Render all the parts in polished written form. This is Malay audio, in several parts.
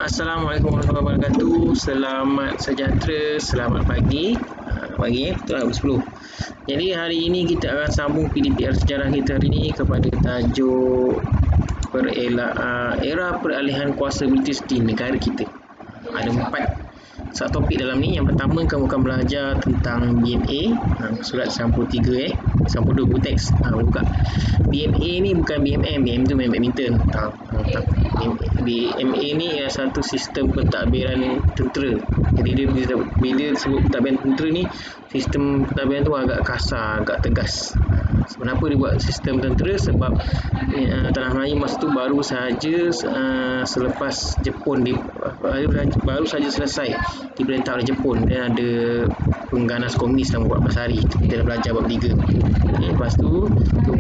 Assalamualaikum warahmatullahi wabarakatuh. Selamat sejahtera, selamat pagi. Pagi betul lah, 10. Jadi hari ini kita akan sambung PDPR sejarah kita hari ini kepada tajuk era peralihan kuasa British di negara kita. Ada 4 topik dalam ni. Yang pertama, kamu akan belajar tentang BMA, surat 93 92 teks. Boleh buka. BMA ni bukan BMM. BMM tu main badminton. BMA ni ialah satu sistem pentadbiran tentera. Jadi dia bila sebut pentadbiran tentera ni, sistem pentadbiran tu agak kasar, agak tegas. Kenapa dia buat sistem tentera? Sebab Tanah Melayu masa tu baru sahaja selepas Jepun baru sahaja selesai diperintah oleh Jepun, dan ada pengganas komunis dalam 14 hari. Kita dah belajar bab 3. Lepas tu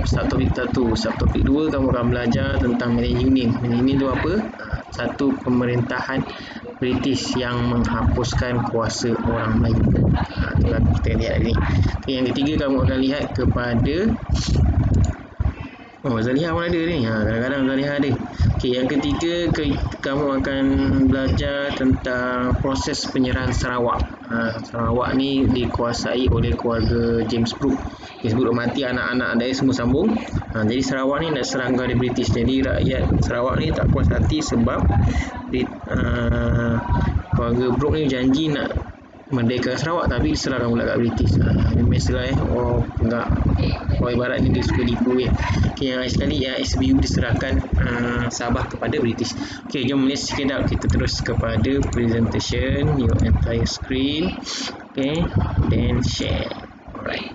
subtopik 1. Subtopik 2 kamu akan belajar tentang Millennium Union. Millennium Union tu apa? Satu pemerintahan British yang menghapuskan kuasa orang Melayu. Itulah kita lihat hari ni. Yang ketiga, kamu akan lihat kepada Zaliha pun ada ni. Kadang-kadang Zaliha ada. Yang ketiga, kamu akan belajar tentang proses penyerahan Sarawak. Sarawak ni dikuasai oleh keluarga James Brooke. James Brooke mati, anak-anak dia semua sambung. Jadi Sarawak ni nak serang oleh British. Jadi rakyat Sarawak ni tak puas hati sebab keluarga Brooke ni janji nak merdeka Sarawak, tapi diserahkan pula kat British. Biasalah enggak. Orang Barat ni dia suka tipu. Yang lain sekali, yang SBU diserahkan Sabah kepada British. Jom melihat sekedar. Kita terus kepada presentation, your entire screen. Then share. Alright.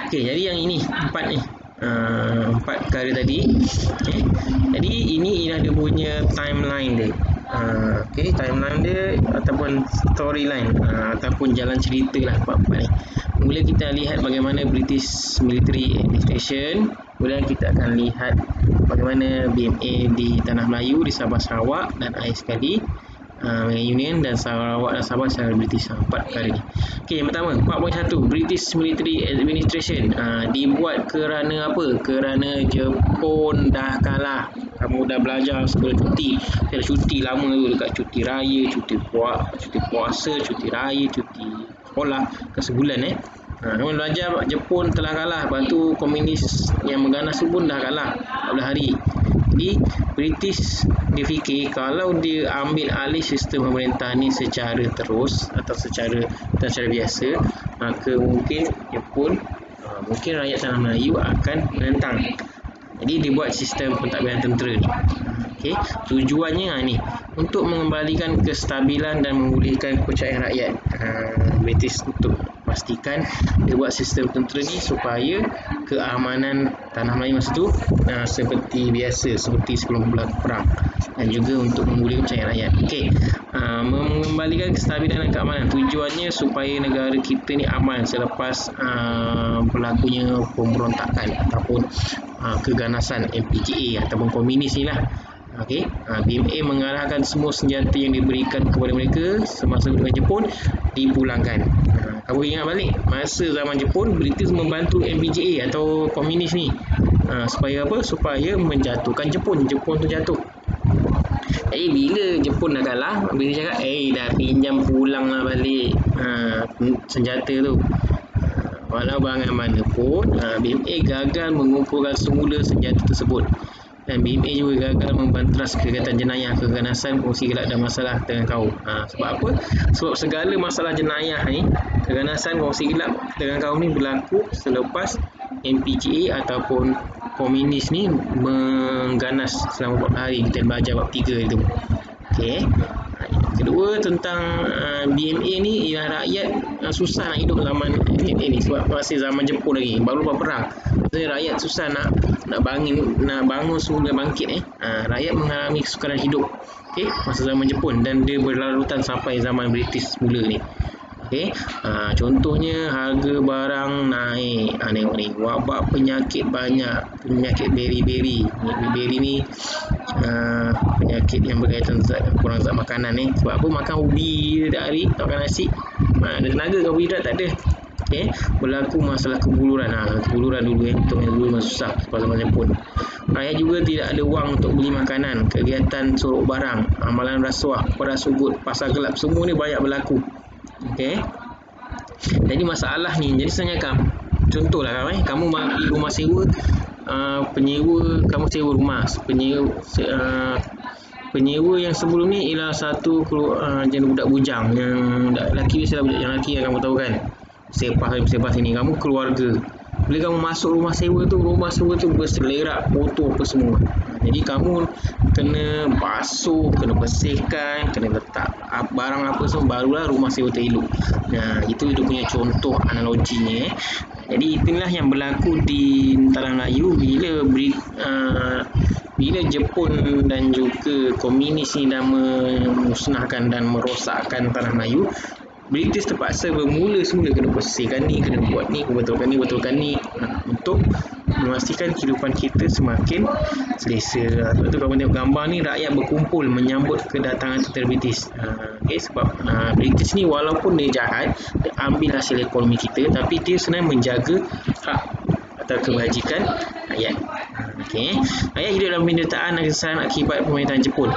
Jadi yang ini 4 ni. 4 perkara tadi. Jadi ini ialah dia punya timeline dia. Timeline dia ataupun storyline, ataupun jalan cerita lah 4 ni. Mula kita lihat bagaimana British Military Administration. Kemudian kita akan lihat bagaimana BMA di Tanah Melayu, di Sabah Sarawak, dan akhir sekali Union dan Sarawak dan Sabah secara British. 4 perkara ni. Yang pertama, 4.1 British Military Administration. Dibuat kerana apa? Kerana Jepun dah kalah. Kamu dah belajar sebelum cuti. Saya cuti lama tu, dekat cuti raya, cuti puasa, cuti raya, cuti sekolah ke sebulan. Kamu belajar Jepun telah kalah. Lepas tu komunis yang mengganas tu pun dah kalah 14 hari. Jadi British dia fikir kalau dia ambil alih sistem pemerintah ni secara terus atau secara biasa, maka mungkin Jepun, mungkin rakyat Tanah Melayu akan menentang. Jadi dia buat sistem pentadbiran tentera ni. Tujuannya ni untuk mengembalikan kestabilan dan memulihkan kepercayaan rakyat. British untuk pastikan dia buat sistem tentera ni supaya keamanan Tanah Melayu masa tu seperti biasa, seperti sebelum berlaku perang, dan juga untuk memulihkan kepercayaan rakyat. Mengembalikan kestabilan dan keamanan, tujuannya supaya negara kita ni aman selepas berlakunya pemberontakan ataupun keganasan MPJA ataupun komunis ni lah. BMA mengarahkan semua senjata yang diberikan kepada mereka semasa dengan Jepun dipulangkan. Kamu ingat balik masa zaman Jepun, British membantu MPJA atau komunis ni supaya apa? Supaya menjatuhkan Jepun. Jepun tu jatuh. Jadi bila Jepun dah kalah, British cakap dah pinjam pulang lah balik senjata tu. Walau bagaimanapun, BMA gagal mengumpulkan semula senjata tersebut, dan BMA juga gagal membanteras kegiatan jenayah, keganasan, kongsi gelap dan masalah dengan kaum. Sebab apa? Sebab segala masalah jenayah ni, keganasan, kongsi gelap dengan kaum ni berlaku selepas MPJA ataupun komunis ni mengganas selama 14 hari. Kita belajar bab 3 itu. Kedua, tentang BMA ni, ialah rakyat susah nak hidup zaman BMA ni sebab masih zaman Jepun lagi, baru lepas perang. Jadi rakyat susah nak bangun semula, bangkit. Rakyat mengalami kesukaran hidup masa zaman Jepun, dan dia berlarutan sampai zaman British semula ni. Contohnya harga barang naik. Tengok ni, wabak penyakit banyak, penyakit beri-beri. Beri ni penyakit yang berkaitan kurang zat makanan ni. Sebab apa? Makan ubi setiap hari, tak makan nasi, ada tenaga, karbohidrat tak ada. Okey, berlaku masalah kebuluran. Kebuluran dulu untuk yang dulu memang susah zaman Jepun. Rakyat juga tidak ada wang untuk beli makanan, kegiatan sorok barang, amalan rasuah, peras ugut, pasar gelap, semua ni banyak berlaku. Okey. Jadi masalah ni, jadi sebenarnya contohlah kamu bagi rumah sewa, penyewa, kamu sewa rumah, penyewa yang sebelum ni ialah satu jenis budak bujang yang lelaki, biasalah budak yang lelaki yang kamu tahu kan, sepas ini kamu keluarga. Bila kamu masuk rumah sewa tu berselerak, kotor apa semua. Jadi kamu kena basuh, kena bersihkan, kena letak barang apa semua, barulah rumah sewa tu elok. Itu dia punya contoh analoginya. Jadi itulah yang berlaku di Tanah Melayu bila Jepun dan juga komunis ni dah memusnahkan dan merosakkan Tanah Melayu. British terpaksa bermula semula kena bersihkan ni, kena buat ni, betulkan ni untuk memastikan kehidupan kita semakin selesa. Sebab tu kalau tengok gambar ni, rakyat berkumpul menyambut kedatangan tentera British. Sebab British ni walaupun dia jahat, dia ambil hasil ekonomi kita, tapi dia sebenarnya menjaga hak atau kebajikan rakyat. Rakyat hidup dalam penderitaan dan kesesahan akibat pemerintahan Jepun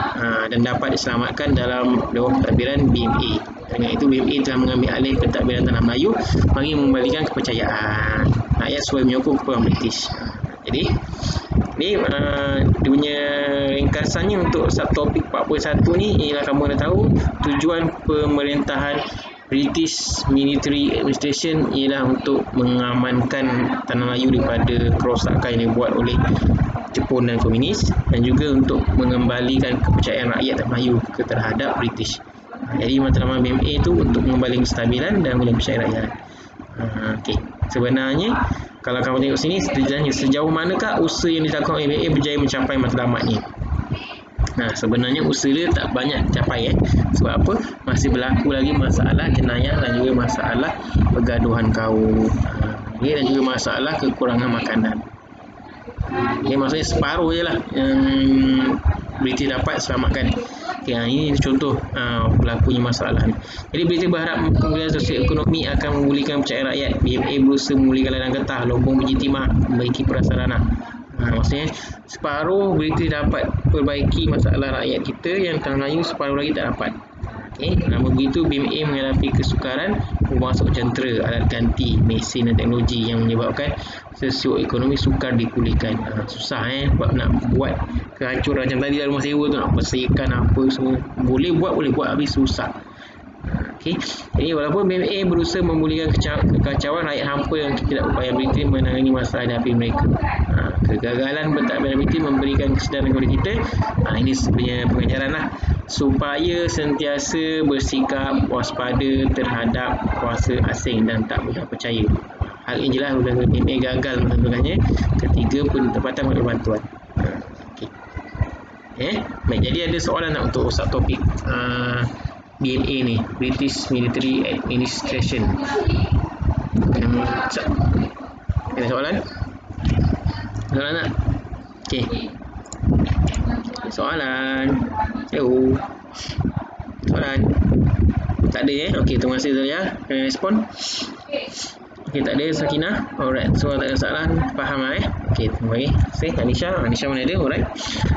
dan dapat diselamatkan dalam bawah pentadbiran BMA. Dengan itu BMA telah mengambil alih pentadbiran Tanah Melayu bagi membalikan kepercayaan rakyat supaya menyokong keperluan British. Jadi ni dia punya ringkasannya untuk subtopik 41 ni ialah kamu dah tahu tujuan pemerintahan British Military Administration ialah untuk mengamankan Tanah Melayu daripada kerosakan yang dibuat oleh Jepun dan komunis, dan juga untuk mengembalikan kepercayaan rakyat Tanah Melayu terhadap British. Jadi matlamat BMA itu untuk mengembalikan kestabilan dan memulihkan kepercayaan rakyat. Sebenarnya kalau kamu tengok sini, sejauh manakah usaha yang dilakukan oleh BMA berjaya mencapai matlamat ni? Sebenarnya usaha dia tak banyak capai sebab apa? Masih berlaku lagi masalah jenayah dan juga masalah pergaduhan kaum, dan juga masalah kekurangan makanan. Maksudnya separuh je lah yang British dapat selamatkan. Ini contoh berlakunya masalah ni. Jadi British berharap pemulihan sosial ekonomi akan memulihkan kepercayaan rakyat. BMA berusaha memulihkan ladang getah, lombong biji timah, membaiki prasarana. Maksudnya separuh British dapat perbaiki masalah rakyat kita, yang Tanah Melayu separuh lagi tak dapat. Namun begitu BMA menghadapi kesukaran memasuk jentera, alat ganti, mesin dan teknologi yang menyebabkan sosioekonomi sukar dipulihkan. Susah sebab nak buat kehancuran macam tadi dalam rumah sewa tu, nak bersihkan apa semua, boleh buat habis susah. Jadi walaupun BMA berusaha memulihkan kekacauan, rakyat hampa yang ketidakupayaan British menangani masalah hadapi mereka. Kegagalan pentadbiran British memberikan kesedaran kepada kita. Ini sebenarnya pengajaran lah, supaya sentiasa bersikap waspada terhadap kuasa asing dan tak mudah percaya. Hal ini jelas bila BMA gagal menentukannya ketika penempatan bantuan. Baik, jadi ada soalan tak untuk subtopik BMA ni, British Military Administration? Ada soalan? Soalan tak? Soalan? Hello? Soalan? Tak ada terima kasih Zoya kerana respon. Tak ada. Sakinah, alright, so tak ada soalan, faham lah terima kasih. Anisha mana ada, alright.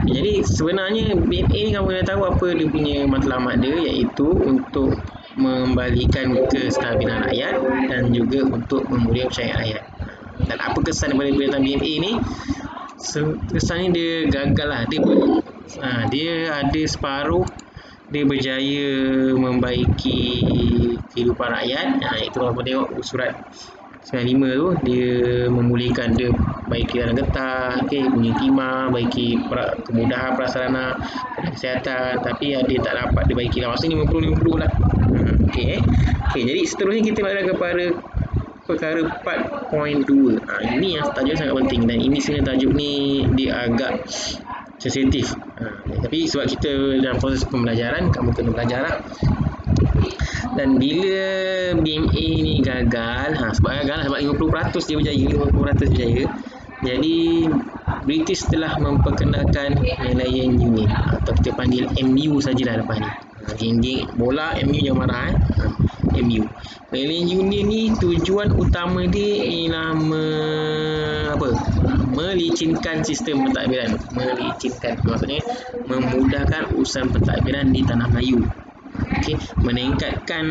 Jadi sebenarnya BMA ni kamu dah tahu apa dia punya matlamat dia, iaitu untuk mengembalikan kestabilan rakyat dan juga untuk memulihkan kepercayaan rakyat. Dan apa kesan daripada pemerintahan BMA ni? Kesannya dia gagal lah. Dia ada separuh dia berjaya membaiki kehidupan rakyat. Itu kalau tengok surat 95 tu, dia memulihkan, dia baiki ladang getah, bunyi timah, baiki kemudahan prasarana, kesihatan, tapi dia tak dapat dia baiki lah. Maksudnya 50-50 lah. Jadi seterusnya kita berada kepada perkara 4.2. Ini yang tajuk sangat penting, dan ini sebenarnya tajuk ni dia agak sensitif. Tapi sebab kita dalam proses pembelajaran, kamu kena belajar lah. Dan bila BMA ni gagal, sebab 50% dia berjaya, 50% berjaya. Jadi British telah memperkenalkan Malayan Union, atau kita panggil MU sajalah lepas ni. Geng-geng bola MU jangan marah. MU. Malayland Union ni tujuan utama dia ialah melicinkan sistem pentadbiran. Melicinkan maksudnya memudahkan urusan pentadbiran di tanah Melayu. Okey, meningkatkan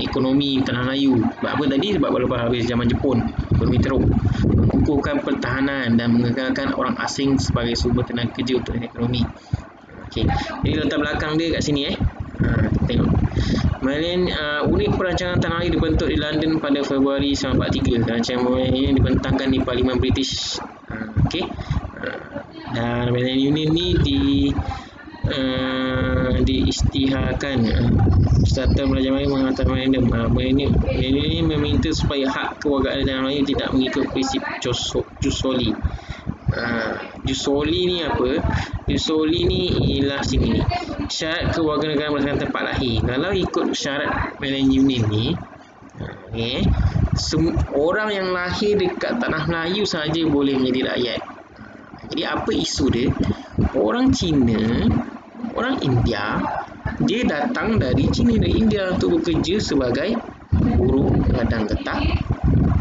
ekonomi tanah Melayu. Sebab apa tadi? Sebab lepas habis zaman Jepun, ekonomi teruk. Mengukuhkan pertahanan dan mengekalkan orang asing sebagai sumber tenaga kerja untuk ekonomi. Okey, jadi latar belakang dia kat sini kita tengok. Malayland unit perancangan tanah Melayu dibentuk di London pada Februari 1943. Rancangan ini dibentangkan di Parlimen British. Okey. Dan Malayland Union ni diisytiharkan serta Raja Melayu menghantar memorandum. Ini meminta supaya hak kewargaan tanah Melayu tidak mengikut prinsip Jusoli. Jusoli ni apa? Jusoli ni ialah sini ni. Syarat kewarganegaraan berdasarkan tempat lahir. Kalau ikut syarat Malayland Union ni, orang yang lahir dekat tanah Melayu saja boleh menjadi rakyat. Jadi apa isu dia? Orang Cina, orang India, dia datang dari Cina, dari India untuk bekerja sebagai buruh ladang getah,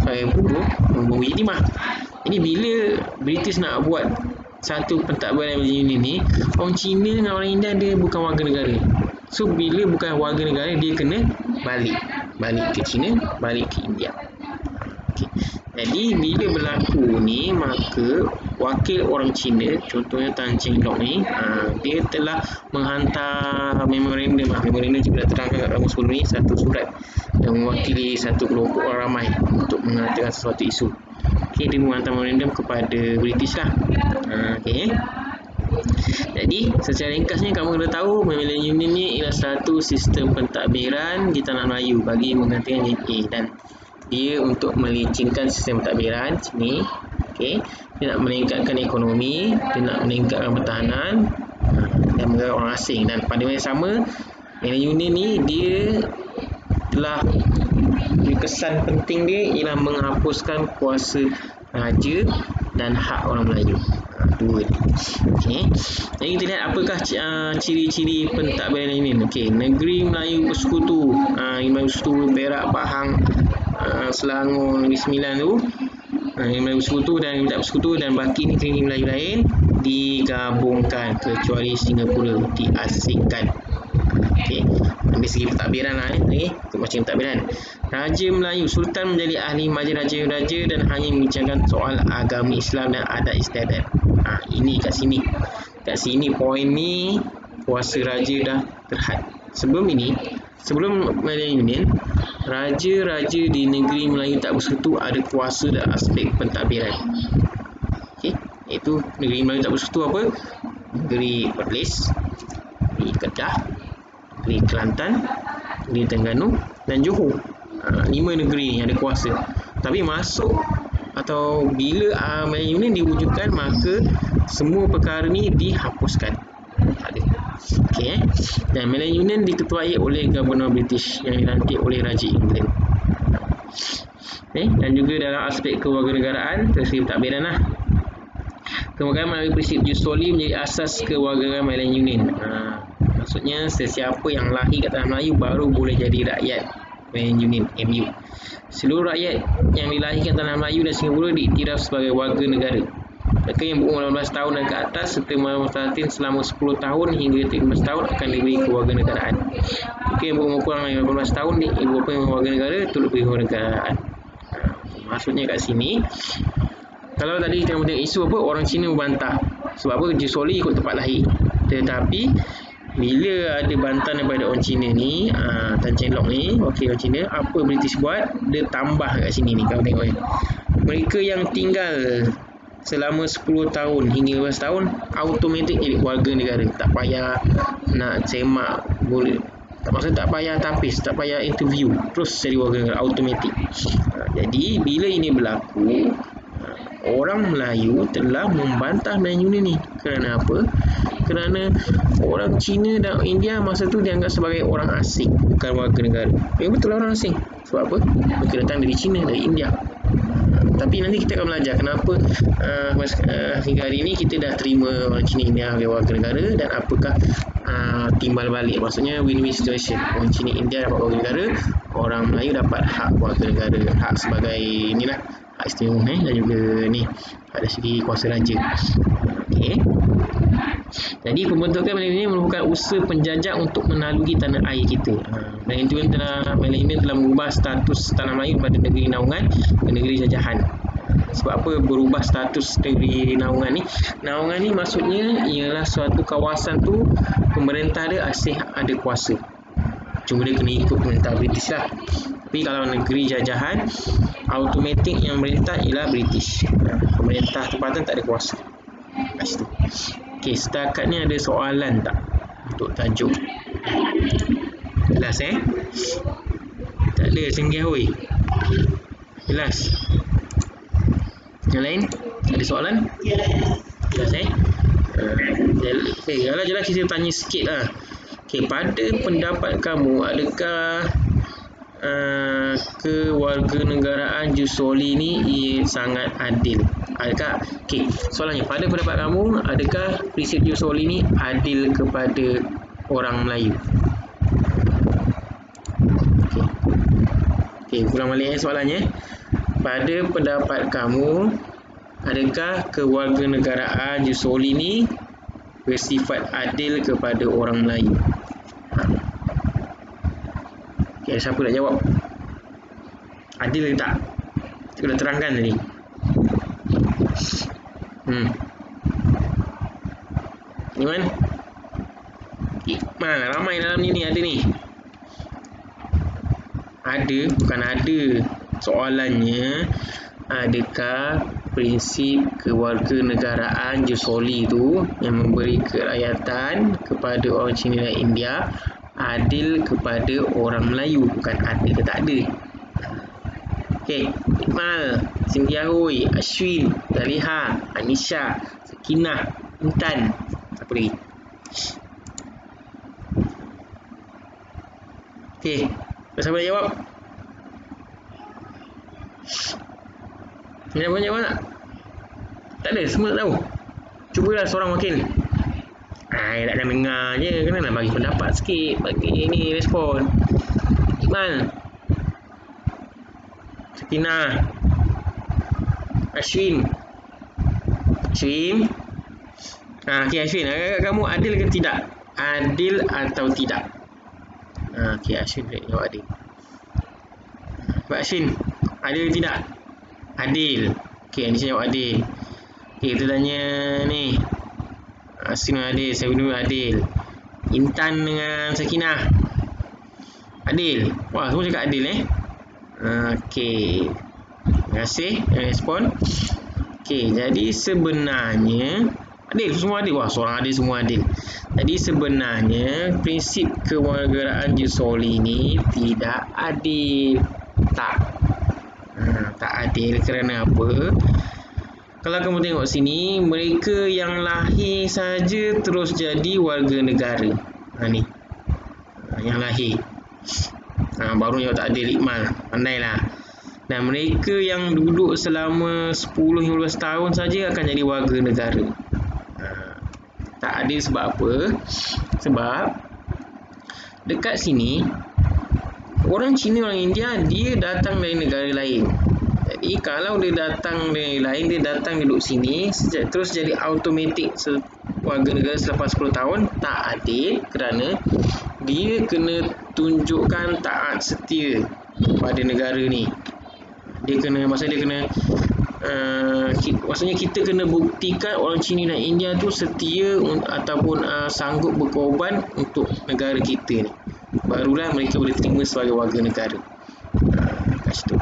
sebagai buruh memberi timah. Jadi bila British nak buat satu pentadbiran Malayland Union ni, orang Cina dengan orang India dia bukan warga negara. So bila bukan warga negara, dia kena balik ke China, balik ke India. Okay. Jadi bila berlaku ni, maka wakil orang Cina, contohnya Tan Cheng Lock ni, dia telah menghantar memorandum. Memorandum juga dah terangkan kat kamu sebelum ni, satu surat yang mewakili satu kelompok orang ramai untuk mengatakan sesuatu isu. Okay, dia menghantar memorandum kepada British lah. Okay. Jadi secara ringkasnya kamu kena tahu Malayland Union ni ialah satu sistem pentadbiran di tanah Melayu bagi menggantikan JA, dan dia untuk melicinkan sistem pentadbiran sini. Okay. Dia nak meningkatkan ekonomi, dia nak meningkatkan pertahanan dan menggait orang asing. Dan pada masa sama, Malayland Union ni dia telah kesan penting dia ialah menghapuskan kuasa raja dan hak orang Melayu. Dua. Okey. Jadi kita lihat apakah ciri-ciri pentadbiran ini. Okey, negeri Melayu Bersekutu, Melayu Bersekutu, Perak, Pahang, Selangor, Negeri Sembilan tu, Melayu Bersekutu dan tidak bersekutu, dan baki negeri Melayu lain digabungkan kecuali Singapura diasingkan. Okey, ambil segi pentadbiran lah itu macam pentadbiran. Raja Melayu, Sultan menjadi ahli majlis raja-raja dan hanya membincangkan soal agama Islam dan adat istiadat. Ini kat sini poin ni kuasa raja dah terhad. Sebelum Malayland Union, raja-raja di negeri Melayu tak bersekutu ada kuasa dalam aspek pentadbiran. Okey, iaitu negeri Melayu tak bersekutu apa? Negeri Perlis, negeri Kedah, negeri Kelantan, negeri Terengganu dan Johor. 5 negeri ni ada kuasa. Tapi masuk atau bila Malayland Union diwujudkan, maka semua perkara ni dihapuskan. Okey. Dan Malayland Union diketuai oleh Gubernur British yang dilantik oleh Raja England. Dan juga dalam aspek kewarganegaraan, tersegi pentadbiran lah. Kewarganegaraan melalui prinsip jus soli menjadi asas kewarganegaraan Malayland Union. Maksudnya sesiapa yang lahir kat tanah Melayu baru boleh jadi rakyat Malayland Union, MU. Seluruh rakyat yang dilahirkan tanah Melayu dan Singapura diiktiraf sebagai warga negara. Mereka yang berumur 18 tahun dan ke atas serta Palestin selama 10 tahun hingga 13 tahun akan diberi kewarganegaraan. Mereka yang berumur kurang 18 tahun berupa warga negara turut diberi kewarganegaraan. Maksudnya kat sini, kalau tadi kita tengok isu apa, orang Cina membantah. Sebab apa? Jus soli ikut tempat lahir. Tetapi bila ada bantahan daripada orang Cina ni, Tan Cheng Lock ni, wakil orang Cina, apa British buat? Dia tambah kat sini ni, kau tengok ni. Mereka yang tinggal selama 10 tahun hingga 12 tahun automatik jadi warga negara. Tak payah nak semak, boleh. Maksudnya tak payah tapis, tak payah interview, terus jadi warga negara automatik. Jadi bila ini berlaku, orang Melayu telah membantah Malayland Union ni. Kerana apa? Kerana orang Cina dan India masa tu dianggap sebagai orang asing, bukan warga negara. Yang betul orang asing. Sebab apa? Mereka datang dari Cina, dari India. Tapi nanti kita akan belajar kenapa hingga hari ini kita dah terima orang Cina India sebagai warga negara, dan apakah timbal balik, maksudnya win-win situation. Orang Cina India dapat warga negara, orang Melayu dapat hak warga negara, hak sebagai inilah hak istimewa dan juga ni pada segi kuasa raja. Okey. Jadi pembentukan Malaysia merupakan usaha penjajah untuk menaluki tanah air kita. Malaysia telah mengubah status tanah Melayu pada negeri naungan ke negeri jajahan. Sebab apa berubah status negeri naungan ni? Naungan ni maksudnya ialah suatu kawasan tu pemerintah dia asyik ada kuasa. Cuma dia kena ikut pemerintah British lah. Tapi kalau negeri jajahan, automatik yang merintah ialah British. Pemerintah tempatan tak ada kuasa kat situ. Okey, setakat ni ada soalan tak untuk tajuk? Jelas tak ada senggih oi. Jelas. Yang lain ada soalan? Jelas jelas kita tanya sikit lah. Okey, pada pendapat kamu, adakah kewarganegaraan jus soli ni sangat adil? Adakah, okey, soalannya, pada pendapat kamu, adakah prinsip jus soli ni adil kepada orang Melayu? Okey, ulang balik soalannya. Pada pendapat kamu, adakah kewarganegaraan jus soli ni bersifat adil kepada orang Melayu? Okey, siapa nak jawab? Adil ke tak? Kita dah terangkan tadi. Iman? Iman, ramai dalam ni ada ni. Ada, bukan ada. Soalannya, adakah prinsip kewarganegaraan jus soli tu yang memberi kerakyatan kepada orang Cina dan India adil kepada orang Melayu? Bukan adil ke tak ada. Okey, Iqmal, Cynthia Hui, Ashwin, Zaliha, Anisha, Sakinah, Intan. Apa lagi? Okey, siapa nak jawab? Ada apa jawab tak? Tak ada, semua tak tahu. Cubalah seorang wakil. Tak ada dengar je, kena nak bagi pendapat sikit, bagi ni respon. Iqmal, Sakinah, Ashwin. Okey, Ashwin, agak kamu adil ke tidak? Adil atau tidak? Okey, Ashwin jawab adil. Pak Ashwin, adil ke tidak? Adil. Okey, ni saya jawab adil. Okey, kita tanya ni. Ashwin adil, saya dulu adil. Intan dengan Sakinah adil. Wah, semua cakap adil Okey. Terima kasih respon. Okey, jadi sebenarnya adil, semua adil. Wah, seorang adil, semua adil. Jadi sebenarnya prinsip kewarganegaraan jus soli ni tidak adil. Tak adil kerana apa? Kalau kamu tengok sini, mereka yang lahir saja terus jadi warga negara. Ni. Yang lahir. Baru jawab tak adil, Iqmal. Pandailah. Dan mereka yang duduk selama 10-15 tahun saja akan jadi warga negara. Tak adil sebab apa? Sebab dekat sini orang Cina, orang India, dia datang dari negara lain. Jadi kalau dia datang dari lain, dia datang duduk sini, terus jadi automatik warga negara selepas 10 tahun, tak adil kerana dia kena tunjukkan taat setia pada negara ni. Dia kena, maksudnya kita kena buktikan orang Cina dan India tu setia ataupun sanggup berkorban untuk negara kita ni. Barulah mereka boleh terima sebagai warga negara. Kat situ.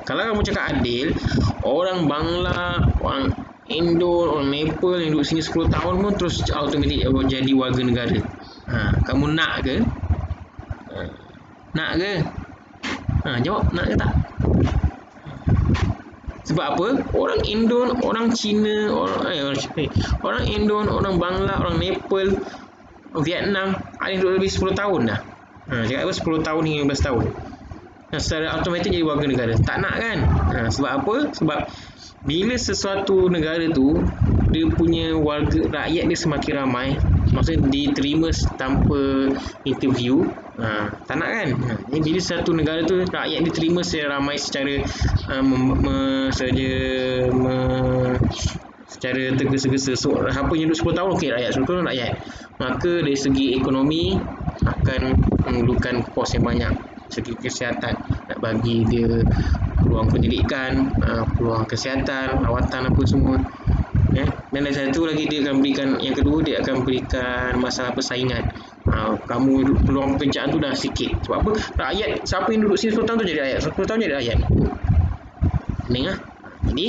Kalau kamu cakap adil, orang Bangla, orang Indo, orang Nepal yang duduk sini 10 tahun pun terus automatik jadi warga negara. Kamu nak ke? Nak ke? Jawab, nak ke tak? Sebab apa? Orang Indo, orang Cina, orang Indo, orang Bangla, orang Nepal, Vietnam, ada yang duduk lebih 10 tahun dah. Cakap apa? 10 tahun hingga 15 tahun. secara automatik jadi warga negara. Tak nak kan? Sebab apa? Sebab bila sesuatu negara tu dia punya warga rakyat dia semakin ramai, maksudnya diterima tanpa interview, tak nak kan? Jadi bila satu negara tu rakyat diterima secara ramai, secara secara tergesa-gesa, so apa yang duduk 10 tahun, okey rakyat 10 tahun rakyat, maka dari segi ekonomi akan memerlukan kos yang banyak. Segi kesihatan, nak bagi dia peluang pendidikan, peluang kesihatan, rawatan apa semua. Dan dari satu lagi dia akan berikan, yang kedua dia akan berikan masalah persaingan. Kamu peluang pekerjaan tu dah sikit. Sebab apa? Rakyat, siapa yang duduk sini 10 tahun tu jadi rakyat, 10 tahun jadi rakyat. Pening lah. Jadi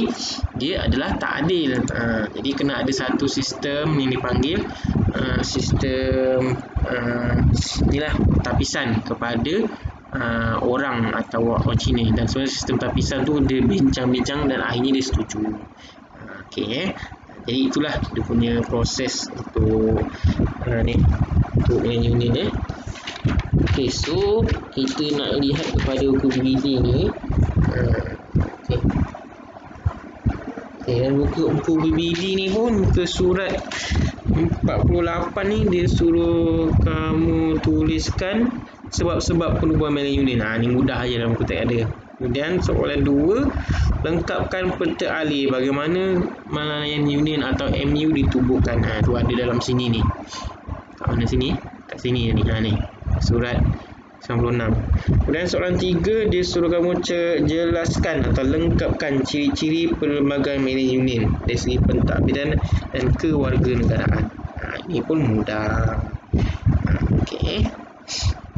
dia adalah tak adil. Jadi kena ada satu sistem yang dipanggil sistem inilah tapisan kepada orang atau orang Cina. Dan sebenarnya sistem tapisan tu dia bincang-bincang dan akhirnya dia setuju. Okey. Jadi itulah dia punya proses untuk untuk union. Okey, so kita nak lihat kepada buku BBD ni. Dan buku BBD ni pun ke surat 48 ni dia suruh kamu tuliskan sebab-sebab penubuhan Malay Union. Ni mudah aja dalam buku teks ada. Kemudian soalan 2, lengkapkan peta alih bagaimana Malayan Union atau MU ditubuhkan. Tu ada dalam sini ni. Kat mana sini? Kat sini ni. Ni. Surat 96. Kemudian soalan 3, dia suruh kamu jelaskan atau lengkapkan ciri-ciri perlembagaan Malay Union dari segi pentadbiran dan kewarganegaraan. Ini pun mudah. Okey.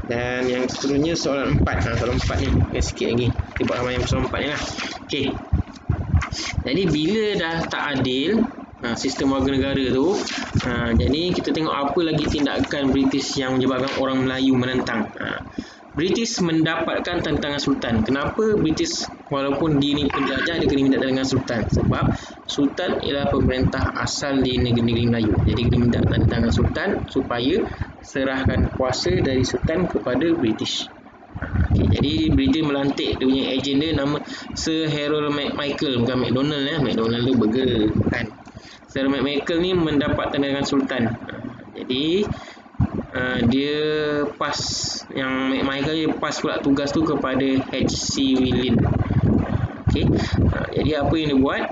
Dan yang seterusnya soalan 4. Soalan 4 ni sikit lagi. Kita buat ramai yang soalan 4 ni lah. Okey. Jadi bila dah tak adil sistem warga negara tu, jadi kita tengok apa lagi tindakan British yang menyebabkan orang Melayu menentang. British mendapatkan tantangan Sultan. Kenapa British walaupun dia ni penjajah dia kena minta tantangan Sultan? Sebab Sultan ialah pemerintah asal di negeri-negeri Melayu. Jadi kena minta tantangan Sultan supaya serahkan kuasa dari Sultan kepada British. Okay, jadi British melantik dia punya ejen dia nama Sir Harold McMichael, bukan McDonald McDonald tu burger kan. Sir McMichael ni mendapat tantangan Sultan. Jadi dia pas yang McMichael dia pas pula tugas tu kepada H.C. Willin. Okey. Jadi apa yang dia buat?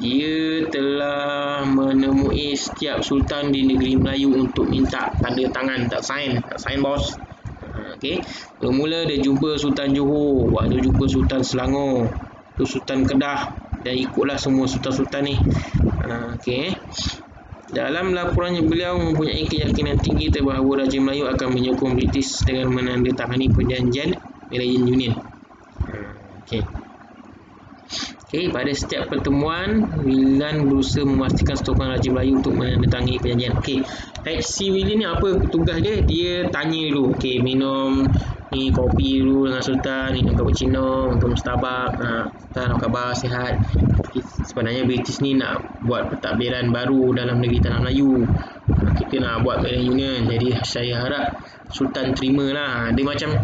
Dia telah menemui setiap sultan di negeri Melayu untuk minta tanda tangan, tak sign bos. Okey. Mula dia jumpa Sultan Johor, waktu jumpa Sultan Selangor, tu Sultan Kedah, dan ikutlah semua sultan-sultan ni. Okey. Dalam laporannya beliau mempunyai keyakinan tinggi bahawa Raja Melayu akan menyokong British dengan menandatangani perjanjian Malayan Union. Okey, pada setiap pertemuan William berusaha memastikan sokongan Raja Melayu untuk menandatangani perjanjian. Okey, H.C. Willin ni apa tugas dia? Dia tanya dulu, okey, minum ni kopi dulu dengan Sultan, minum cappuccino untuk Starbucks. Sultan, apa khabar, sihat? Sebenarnya British ni nak buat pentadbiran baru dalam negeri Tanah Melayu. Kita nak buat Malayan Union. Jadi saya harap Sultan terima lah. Dia macam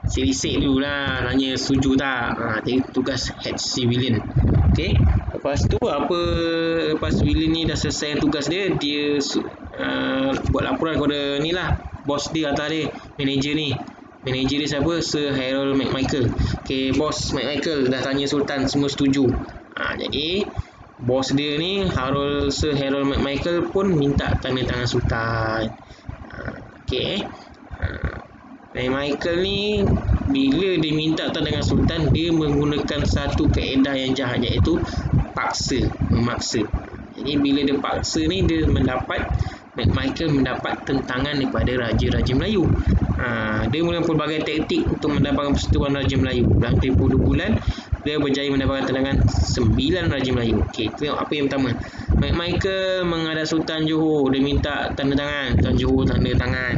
sirik-sirik dulu lah, tanya setuju tak. Jadi tugas H.C. Willin. Okay. Lepas tu lepas Willin ni dah selesai tugas dia, dia buat laporan kepada ni lah, bos dia atas dia, manager ni. Manager dia siapa? Sir Harold McMichael. Okay, bos McMichael dah tanya Sultan, semua setuju. Jadi bos dia ni Sir Harold McMichael pun minta tanda tangan Sultan. Okay. McMichael ni bila dia minta tanda tangan Sultan, dia menggunakan satu kaedah yang jahat, iaitu memaksa. Jadi bila dia paksa ni, McMichael mendapat tentangan daripada Raja-Raja Melayu. Dia menggunakan pelbagai taktik untuk mendapatkan persetujuan Raja Melayu. Dalam tempoh 2 bulan, dia berjaya mendapatkan tentangan 9 Raja Melayu. Okey, tengok apa yang pertama. McMichael menghadap Sultan Johor, dia minta tanda tangan. Sultan Johor tanda tangan.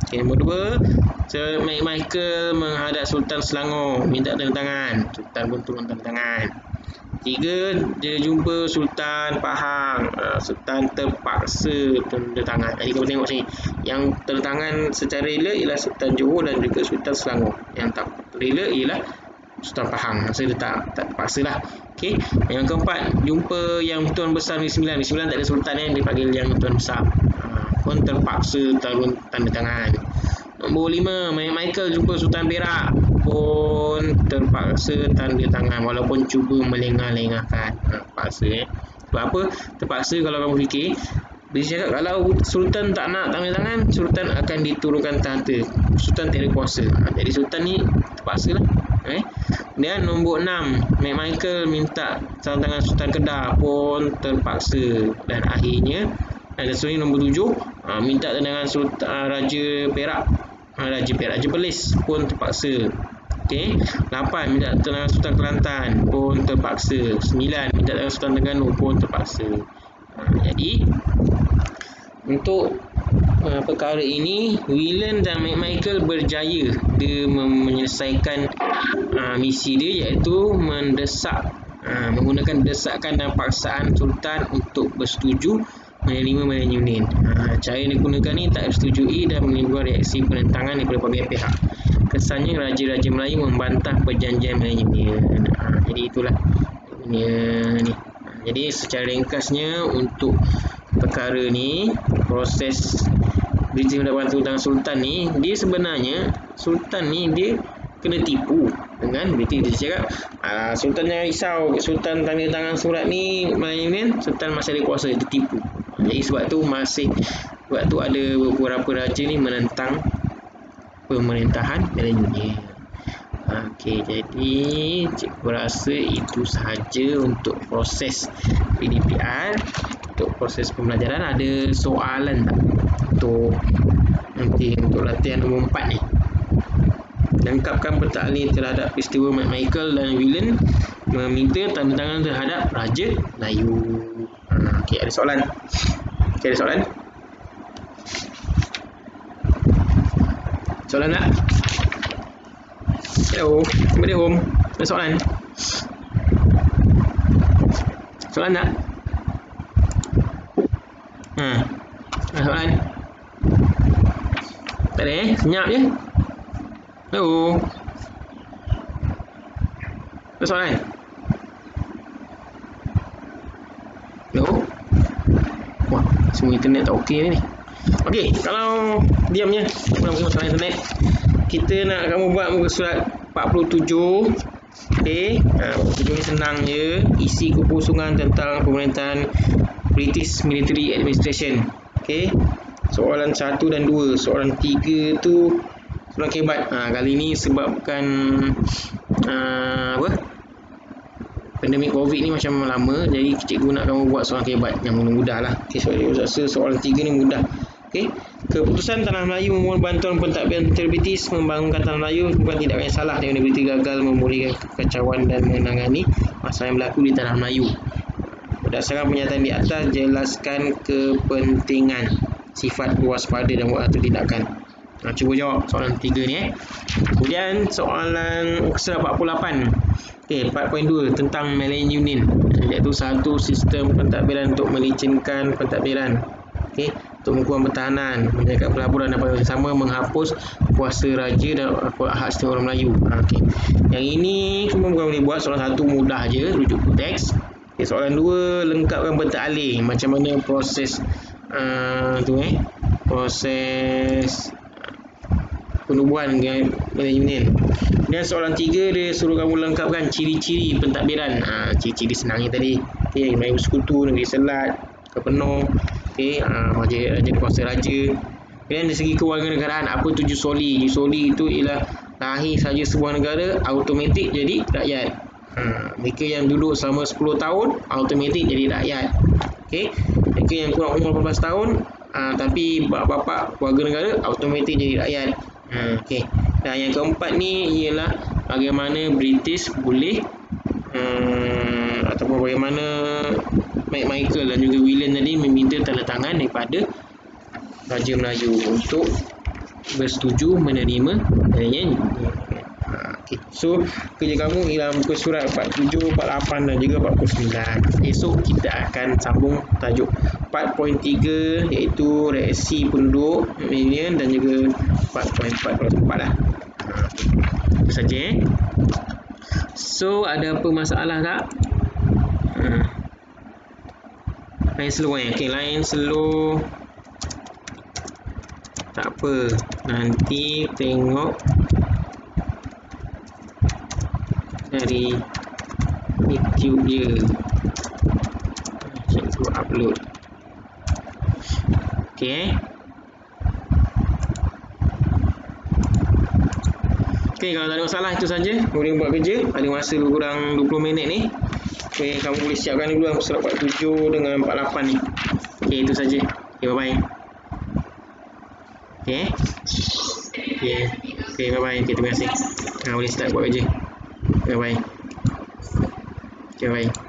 Okey, nombor 2, Sir McMichael menghadap Sultan Selangor, minta tanda tangan. Sultan pun turun tanda tangan. 3, dia jumpa Sultan Pahang. Sultan terpaksa tanda tangan. Jadi kamu tengok sini, yang tanda tangan secara rela ialah Sultan Johor dan juga Sultan Selangor. Yang rela ialah Sultan Pahang. Saya dia tak terpaksa lah. Okey. Yang keempat, jumpa yang Tuan Besar Negeri Sembilan. Negeri Sembilan tak ada Sultan dia panggil yang Tuan Besar. Pun terpaksa turun tanda tangan. Nombor 5, Michael jumpa Sultan Perak, pun terpaksa tanda tangan walaupun cuba melengah-lengahkan. Terpaksa Sebab apa? Terpaksa kalau kamu fikir, dia cakap kalau Sultan tak nak tanda tangan, Sultan akan diturunkan tahta. Sultan tak ada kuasa. Jadi Sultan ni terpaksa lah. Kemudian nombor 6, Michael minta tanda tangan Sultan Kedah, pun terpaksa. Dan akhirnya, dan seterusnya nombor 7, minta tanda tangan Sultan Raja Perak, Raja Perlis, pun terpaksa. Okey, 8 minta tanda tangan Sultan Kelantan, pun terpaksa. 9 minta tanda tangan Sultan Terengganu, pun terpaksa. Jadi untuk perkara ini, William dan Michael berjaya dia menyelesaikan misi dia, iaitu mendesak, menggunakan desakan dan paksaan Sultan untuk bersetuju menerima Malaysian Union. Cara yang digunakan ni tak disetujui dan menimbulkan reaksi penentangan daripada pelbagai pihak. Kesannya Raja-Raja Melayu membantah perjanjian Malaysian Union. Jadi itulah punya ni. Jadi secara ringkasnya untuk perkara ni, proses British mendapatkan turun tangan Sultan ni, dia sebenarnya Sultan ni dia kena tipu dengan British. Dia cakap Sultan jangan risau, Sultan tanda tangan surat ni Malaysian Union, Sultan masih ada kuasa. Dia tipu. Jadi sebab tu ada beberapa raja ni menentang pemerintahan Malaysian Union. Okey, jadi cikgu rasa itu sahaja untuk proses PDPR. Untuk proses pembelajaran, ada soalan tak untuk nanti untuk latihan nombor 4 ni? Lengkapkan pentaklin terhadap peristiwa Michael dan William meminta tanda tangan terhadap Raja Melayu. Okey, ada soalan? Okey, ada soalan? Soalan tak? Hello, somebody home? Ada soalan? Soalan tak? Ada soalan? Tak ada senyap je. Hello. Ada soalan? Hello. Wah, semua internet tak okey ni. Okey, kalau diamnya bukan masalah internet, kita nak kamu buat muka surat 47. Okey, 47 ni senang je. Isi kekosongan tentang pemerintahan British Military Administration. Okey, soalan 1 dan 2. Soalan 3 tu soalan kebat. Kali ni sebabkan pandemik COVID ni macam lama, jadi cikgu nak kamu buat soalan kebat yang mudah lah. Okey, soalan 3 ni mudah. Okey, keputusan Tanah Melayu memohon bantuan pentadbiran tentera British membangunkan Tanah Melayu bukan tindakan yang salah, kerana British gagal memulihkan kekacauan dan menangani masalah yang berlaku di Tanah Melayu. Berdasarkan pernyataan di atas, jelaskan kepentingan, sifat, waspada dan waktu tindakan. Cuba jawab soalan 3 ni. Kemudian soalan surat 48. Okey, 4.2 tentang Malaysian Union, iaitu satu sistem pentadbiran untuk melicinkan pentadbiran. Okey, untuk mengkurang pertahanan, menjaga pelaburan dan pada sama menghapus kuasa raja dan hak istimewa orang Melayu. Okey, yang ini cuma bukan boleh buat. Soalan 1 mudah je, rujuk teks. Okay, soalan 2, lengkapkan pentaklin. Macam mana proses proses penubuhan dengan Malaysian Union. Dan soalan 3, dia suruh kamu lengkapkan ciri-ciri pentadbiran. Ciri-ciri senangnya tadi. Okay, Melayu Sekutu, Negeri Selat, Kepenuh. Okay, raja kuasa raja. Dan dari segi kewarganegaraan, apa tuju soli? Tuju soli itu ialah lahir saja sebuah negara, automatik jadi rakyat. Mereka yang duduk selama 10 tahun automatik jadi rakyat. Okey, mereka yang kurang umur 18 tahun tapi bapa warga negara automatik jadi rakyat. Okey. Dan yang keempat ni ialah bagaimana British boleh ataupun bagaimana Michael dan juga William tadi meminta tanda tangan daripada Raja Melayu untuk bersetuju menerima adanya. Okay. So kerja kamu ialah muka surat 47, 48 dan juga 49. Esok kita akan sambung tajuk 4.3 iaitu reaksi penduduk Malaysian dan juga 4.4 lah. Itu saja. So ada apa masalah tak? Line slow okay, line slow tak apa, nanti tengok dari YouTube je. Cikgu upload. Okay. Okay, kalau tak ada masalah itu saja. Boleh buat kerja. Ada masa lebih kurang 20 minit ni. Okay, kamu boleh siapkan dulu surat 47 dengan 48 ni. Okay, itu saja. Okay, bye-bye. Okay. Okay, bye-bye. Okay, terima kasih. Boleh start buat kerja. Bye-bye. Okay, bye.